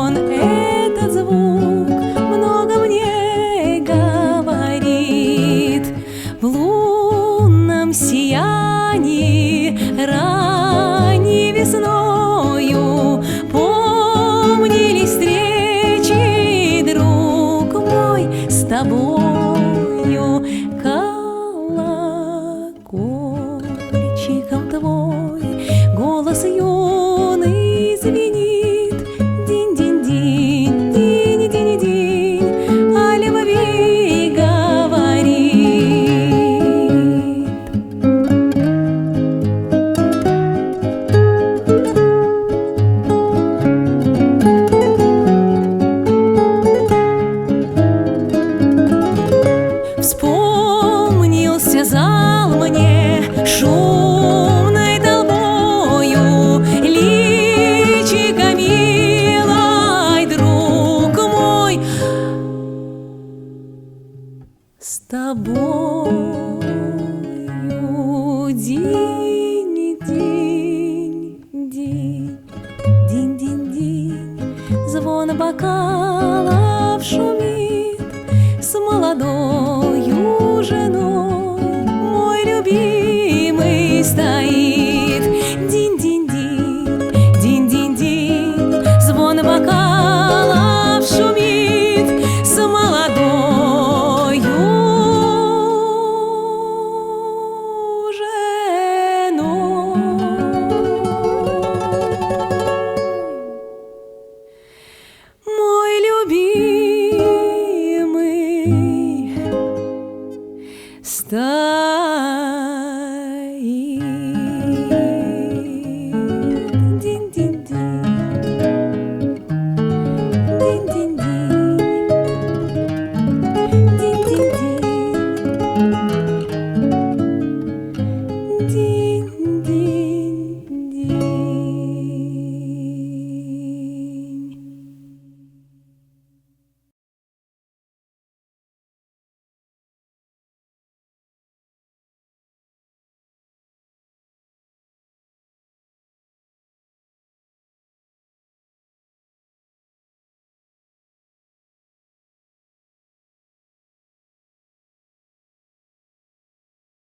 звон, этот звук много мне говорит. В лунном сиянии ранней весною помнили встречи, друг мой, с тобою. Колокольчиком твой голос юный звенит. Динь-динь-динь, динь-динь-динь, о любви говорит. Вспомнился зал мне шумной толпою, личико милой, друг мой, с тобою. Динь, динь, динь, динь, динь, динь, звон бокалов шумит. С молодою женой мой любимый стоит. Динь-динь-динь, динь-динь-динь, звон бокалов шумит. С молодою женой мой любимый стоит. Динь-динь-динь, динь-динь-динь, динь-динь-динь, динь.